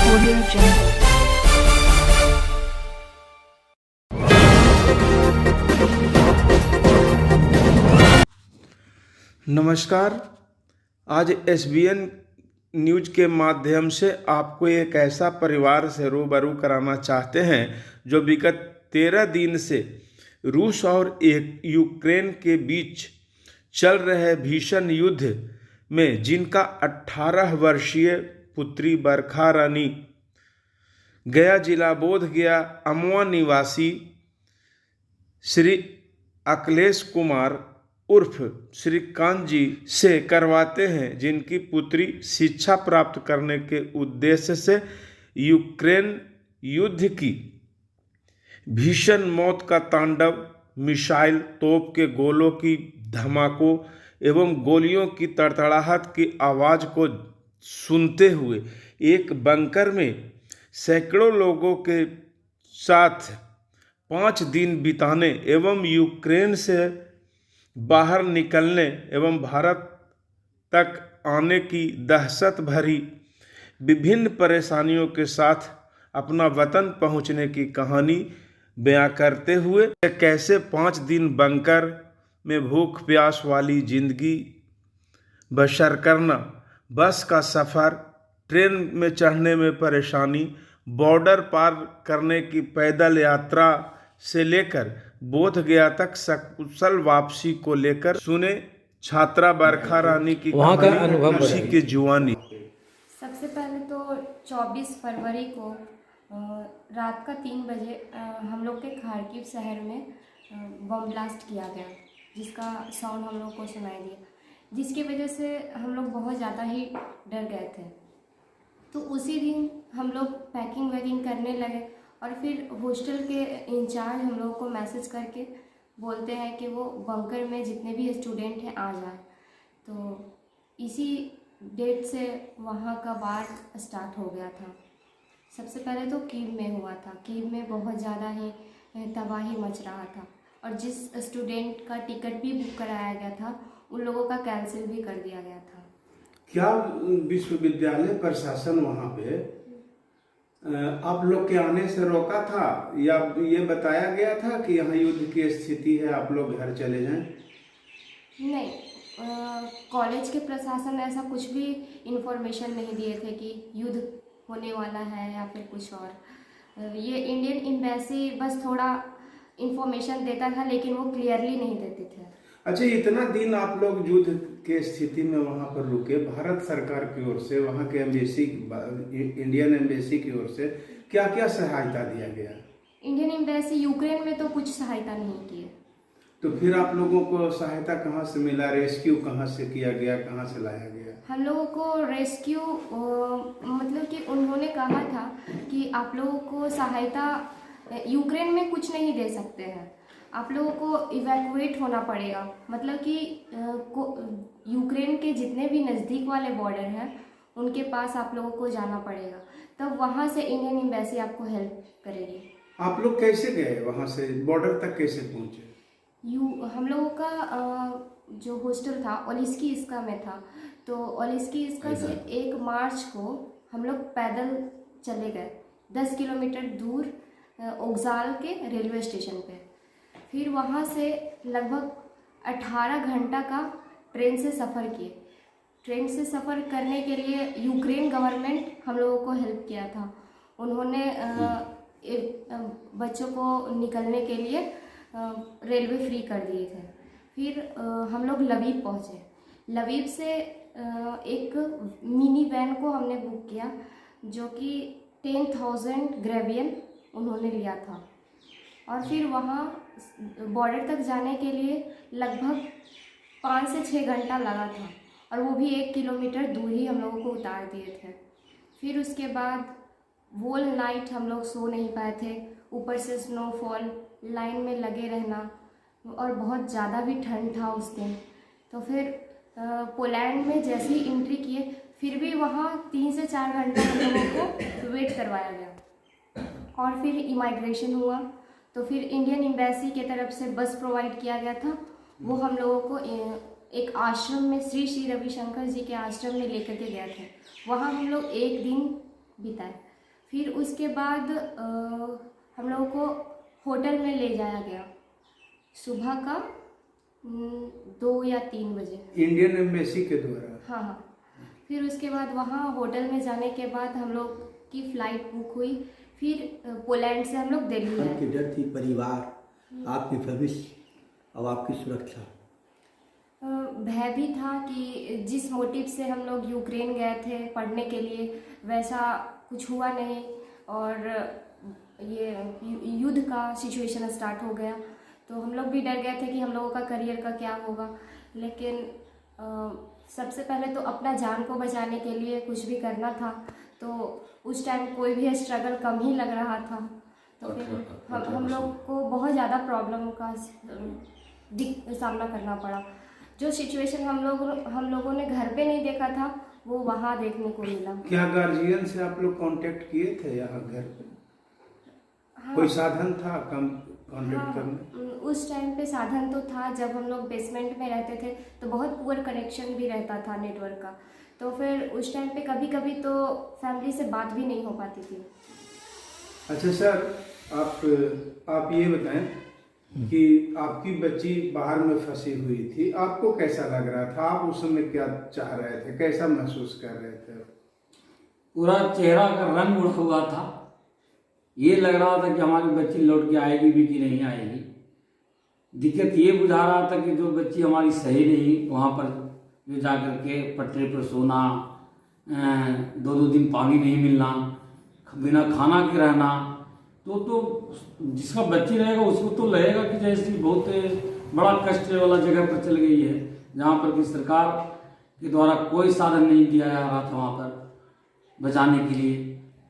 Audio Jungle. नमस्कार। आज SBN news के माध्यम से आपको एक ऐसा परिवार से रूबरू कराना चाहते हैं जो विगत 13 दिन से रूस और यूक्रेन के बीच चल रहे भीषण युद्ध में जिनका 18 वर्षीय पुत्री बरखा रानी गया जिला बोधगया अमवा निवासी श्री अखिलेश कुमार उर्फ श्रीकांत जी से करवाते हैं, जिनकी पुत्री शिक्षा प्राप्त करने के उद्देश्य से यूक्रेन युद्ध की भीषण मौत का तांडव, मिसाइल, तोप के गोलों की धमाकों एवं गोलियों की तड़तड़ाहट की आवाज़ को सुनते हुए एक बंकर में सैकड़ों लोगों के साथ 5 दिन बिताने एवं यूक्रेन से बाहर निकलने एवं भारत तक आने की दहशत भरी विभिन्न परेशानियों के साथ अपना वतन पहुंचने की कहानी बयां करते हुए कैसे 5 दिन बंकर में भूख प्यास वाली जिंदगी बसर करना, बस का सफ़र, ट्रेन में चढ़ने में परेशानी, बॉर्डर पार करने की पैदल यात्रा से लेकर बोधगया तक सकुशल वापसी को लेकर सुने छात्रा बरखा रानी की वहाँ का अनुभव उसी की जुआनी। सबसे पहले तो 24 फरवरी को रात का 3 बजे हम लोग के खार्किव शहर में बम ब्लास्ट किया गया, जिसका साउंड हम लोग को सुनाई दिया, जिसकी वजह से हम लोग बहुत ज़्यादा ही डर गए थे। तो उसी दिन हम लोग पैकिंग वैकिंग करने लगे और फिर हॉस्टल के इंचार्ज हम लोग को मैसेज करके बोलते हैं कि वो बंकर में जितने भी स्टूडेंट हैं आ जाए। तो इसी डेट से वहाँ का वार स्टार्ट हो गया था। सबसे पहले तो कीव में हुआ था। कीव में बहुत ज़्यादा ही तबाही मच रहा था और जिस स्टूडेंट का टिकट भी बुक कराया गया था उन लोगों का कैंसिल भी कर दिया गया था। क्या विश्वविद्यालय प्रशासन वहाँ पे आप लोग के आने से रोका था या ये बताया गया था कि यहाँ युद्ध की स्थिति है, आप लोग घर चले जाएं? नहीं, कॉलेज के प्रशासन ने ऐसा कुछ भी इन्फॉर्मेशन नहीं दिए थे कि युद्ध होने वाला है या फिर कुछ और। ये इंडियन एम्बेसी बस थोड़ा इन्फॉर्मेशन देता था, लेकिन वो क्लियरली नहीं देते थे। अच्छा, इतना दिन आप लोग युद्ध के स्थिति में वहाँ पर रुके, भारत सरकार की ओर से, वहाँ के एम्बेसी, इंडियन एम्बेसी की ओर से क्या क्या सहायता दिया गया? इंडियन एम्बेसी यूक्रेन में तो कुछ सहायता नहीं की है। तो फिर आप लोगों को सहायता कहाँ से मिला? रेस्क्यू कहाँ से किया गया, कहाँ से लाया गया? हम लोगों को रेस्क्यू मतलब कि उन्होंने कहा था कि आप लोगों को सहायता यूक्रेन में कुछ नहीं दे सकते हैं, आप लोगों को इवैक्यूएट होना पड़ेगा। मतलब कि यूक्रेन के जितने भी नज़दीक वाले बॉर्डर हैं उनके पास आप लोगों को जाना पड़ेगा, तब वहाँ से इंडियन एम्बेसी आपको हेल्प करेगी। आप लोग कैसे गए वहाँ से, बॉर्डर तक कैसे पहुँचे? हम लोगों का जो हॉस्टल था ओलिस्की इसका में था, तो ओलिस्की इसका से 1 मार्च को हम लोग पैदल चले गए 10 किलोमीटर दूर ओग्जाल के रेलवे स्टेशन पे। फिर वहाँ से लगभग 18 घंटा का ट्रेन से सफ़र किए। ट्रेन से सफ़र करने के लिए यूक्रेन गवर्नमेंट हम लोगों को हेल्प किया था। उन्होंने बच्चों को निकलने के लिए रेलवे फ्री कर दिए थे। फिर हम लोग लवीव पहुँचे। लवीव से एक मिनी वैन को हमने बुक किया, जो कि 10,000 ग्रेवियन उन्होंने लिया था। और फिर वहाँ बॉर्डर तक जाने के लिए लगभग 5 से 6 घंटा लगा था, और वो भी 1 किलोमीटर दूर ही हम लोगों को उतार दिए थे। फिर उसके बाद होल नाइट हम लोग सो नहीं पाए थे, ऊपर से स्नोफॉल, लाइन में लगे रहना, और बहुत ज़्यादा भी ठंड था उस दिन। तो फिर पोलैंड में जैसे ही एंट्री किए, फिर भी वहाँ 3 से 4 घंटा हम लोगों को वेट करवाया गया। और फिर इमाइग्रेशन हुआ, तो फिर इंडियन एम्बेसी के तरफ से बस प्रोवाइड किया गया था। वो हम लोगों को एक आश्रम में, श्री श्री रविशंकर जी के आश्रम में लेकर के गए थे। वहाँ हम लोग 1 दिन बिताए। फिर उसके बाद हम लोगों को होटल में ले जाया गया सुबह का 2 या 3 बजे इंडियन एम्बेसी के द्वारा। हाँ हाँ। फिर उसके बाद वहाँ होटल में जाने के बाद हम लोग की फ़्लाइट बुक हुई। फिर पोलैंड से हम लोग दिल्ली आए। की डर थी, परिवार, आपके भविष्य और आपकी सुरक्षा। भय भी था कि जिस मोटिव से हम लोग यूक्रेन गए थे पढ़ने के लिए वैसा कुछ हुआ नहीं और ये युद्ध का सिचुएशन स्टार्ट हो गया, तो हम लोग भी डर गए थे कि हम लोगों का करियर का क्या होगा। लेकिन सबसे पहले तो अपना जान को बचाने के लिए कुछ भी करना था, तो उस टाइम कोई भी स्ट्रगल कम ही लग रहा था। तो फिर हम लोग को बहुत ज़्यादा प्रॉब्लम का सामना करना पड़ा। जो सिचुएशन हम लोगों ने घर पे नहीं देखा था वो वहाँ देखने को मिला। क्या गार्जियन से आप लोग कांटेक्ट किए थे यहाँ घर पे? हाँ, कोई साधन था कांटेक्ट करने? उस टाइम पे साधन तो था। जब हम लोग बेसमेंट में रहते थे तो बहुत पुअर कनेक्शन भी रहता था नेटवर्क का, तो फिर उस टाइम पे कभी कभी तो फैमिली से बात भी नहीं हो पाती थी। अच्छा सर, आप ये बताएं कि आपकी बच्ची बाहर में फंसी हुई थी, आपको कैसा लग रहा था? आप उस समय क्या चाह रहे थे, कैसा महसूस कर रहे थे? पूरा चेहरा का रंग उड़ा हुआ था। ये लग रहा था कि हमारी बच्ची लौट के आएगी भी कि नहीं आएगी। दिक्कत ये बुझा रहा था कि जो बच्ची हमारी सही नहीं, वहाँ पर जो जा कर के पटरे पर सोना, 2-2 दिन पानी नहीं मिलना, बिना खाना के रहना, तो जिसका बच्ची रहेगा उसको तो लगेगा कि जैसे बहुत बड़ा कष्ट वाला जगह पर चल गई है, जहाँ पर कि सरकार के द्वारा कोई साधन नहीं दिया जा रहा था वहाँ पर बचाने के लिए।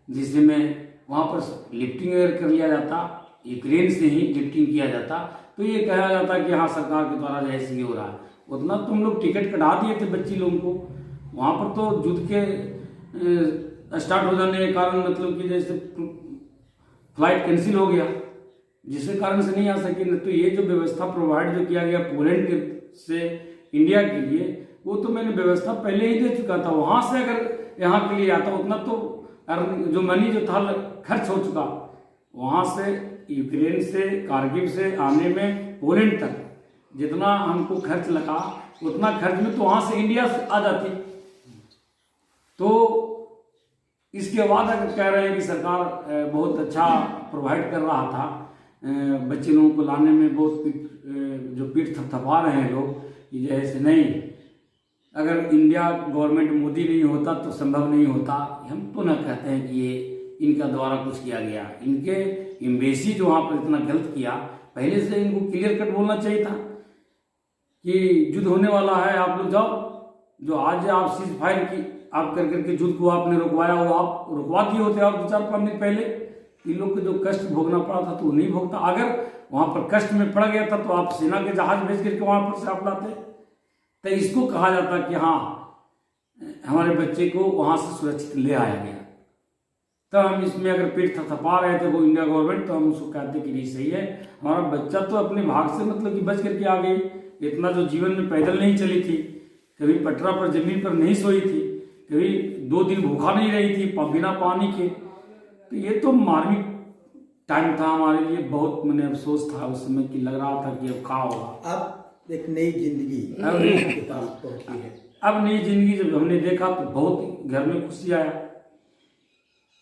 जिससे में वहाँ पर लिफ्टिंग अगर कर लिया जाता, यूक्रेन से ही लिफ्टिंग किया जाता, तो ये कहा जाता कि हाँ सरकार के द्वारा जैसे ही हो रहा है। उतना तुम लोग टिकट कटा दिए थे बच्ची लोगों को। वहाँ पर तो युद्ध के स्टार्ट हो जाने के कारण मतलब कि जैसे फ्लाइट कैंसिल हो गया, जिसके कारण से नहीं आ सकी। न तो ये जो व्यवस्था प्रोवाइड जो किया गया पोलैंड से इंडिया के लिए, वो तो मैंने व्यवस्था पहले ही दे चुका था। वहाँ से अगर यहाँ के लिए आता उतना तो जो मनी जो था खर्च हो चुका। वहाँ से यूक्रेन से कारगिल से आने में पोलैंड तक जितना हमको खर्च लगा उतना खर्च में तो वहाँ से इंडिया आ जाती। तो इसके बाद अगर कह रहे हैं कि सरकार बहुत अच्छा प्रोवाइड कर रहा था, बच्चे लोगों को लाने में बहुत पीठ थपथपा रहे हैं लोग कि जैसे नहीं, अगर इंडिया गवर्नमेंट मोदी नहीं होता तो संभव नहीं होता। हम तो न कहते हैं कि ये इनका द्वारा कुछ किया गया। इनके एम्बेसी जो वहाँ पर इतना गलत किया, पहले से इनको क्लियर कट बोलना चाहिए था कि युद्ध होने वाला है, आप लोग जाओ। जो आज आप सीज फायर की आप कर करके युद्ध को आपने रुकवाया, वो आप रुकवा दिए होते और 2-4-5 दिन पहले इन लोग को जो कष्ट भोगना पड़ा था तो वो नहीं भोगता। अगर वहाँ पर कष्ट में पड़ गया था तो आप सेना के जहाज भेज करके वहाँ पर से आप लाते। तो इसको कहा जाता कि हाँ हमारे बच्चे को वहाँ से सुरक्षित ले आया गया। तो हम इसमें अगर पेट थपथपा रहे थे वो इंडिया गवर्नमेंट, तो हम उसको कहते कि नहीं सही है, हमारा बच्चा तो अपने भाग से मतलब कि बच करके आ गई। इतना जो जीवन में पैदल नहीं चली थी, कभी पटरा पर जमीन पर नहीं सोई थी, कभी 2 दिन भूखा नहीं रही थी बिना पानी के। तो ये तो मार्मिक टाइम था हमारे लिए। बहुत मैंने अफसोस था उस समय कि लग रहा था कि अब क्या होगा। अब एक नई जिंदगी आपके पास पहुंची है। अब नई जिंदगी जब हमने देखा तो बहुत घर में खुशी आया।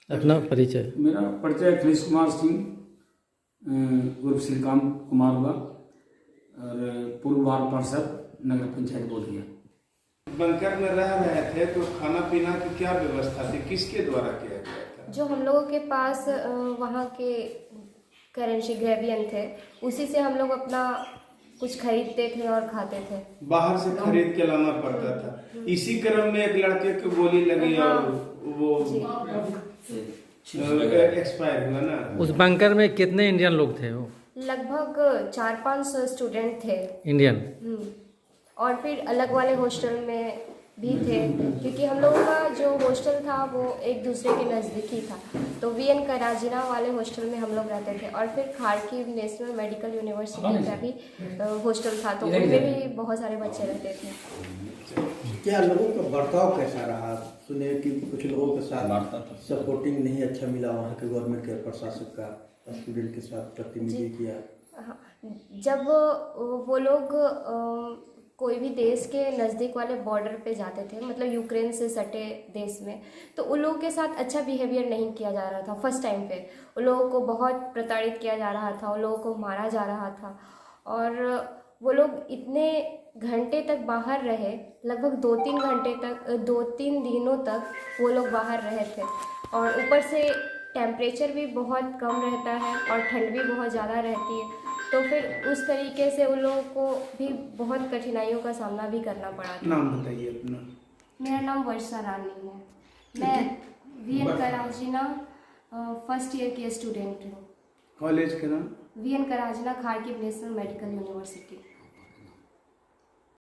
अपना परिचय? मेरा परिचय अखिलेश कुमार सिंह उर्फ श्रीकांत कुमार हुआ और पूर्व वार्ड पार्षद नगर पंचायत बोधिया। बंकर में रह रहे थे तो खाना पीना की क्या व्यवस्था थी, किसके द्वारा किया गया था? जो हम लोगों के पास वहाँ के करेंसी ग्रेवियन थे, उसी से हम लोग अपना कुछ खरीदते थे और खाते थे। बाहर से खरीद के लाना पड़ता था। इसी क्रम में एक लड़के को गोली लगी और वो एक्सपायर हुआ ना। उस बंकर में कितने इंडियन लोग थे? वो लगभग 400-500 स्टूडेंट थे इंडियन। और फिर अलग वाले हॉस्टल में भी थे, क्योंकि हम लोगों का जो हॉस्टल था वो एक दूसरे के नज़दीकी था। तो वीएन कराजिना वाले हॉस्टल में हम लोग रहते थे। और फिर खार्किव नेशनल मेडिकल यूनिवर्सिटी का भी हॉस्टल था, तो उनमें भी बहुत सारे बच्चे रहते थे। क्या लोगों का बर्ताव कैसा रहा? सुने कि कुछ लोगों के साथ सपोर्टिंग नहीं अच्छा मिला, वहाँ के गवर्नमेंट के प्रशासक का स्टूडेंट के साथ प्रतिनिधि किया। हाँ, जब वो लोग कोई भी देश के नज़दीक वाले बॉर्डर पे जाते थे, मतलब यूक्रेन से सटे देश में, तो उन लोगों के साथ अच्छा बिहेवियर नहीं किया जा रहा था। फर्स्ट टाइम पे उन लोगों को बहुत प्रताड़ित किया जा रहा था, उन लोगों को मारा जा रहा था, और वो लोग इतने घंटे तक बाहर रहे, लगभग 2-3 घंटे तक, 2-3 दिनों तक वो लोग बाहर रहे थे। और ऊपर से टेम्परेचर भी बहुत कम रहता है और ठंड भी बहुत ज़्यादा रहती है, तो फिर उस तरीके से उन लोगों को भी बहुत कठिनाइयों का सामना भी करना पड़ा था। नाम बताइए अपना। मेरा नाम वर्षा रानी है। मैं वीएन कराजिना फर्स्ट ईयर की स्टूडेंट हूँ। कॉलेज का नाम? V N Karazina Kharkiv National Medical university.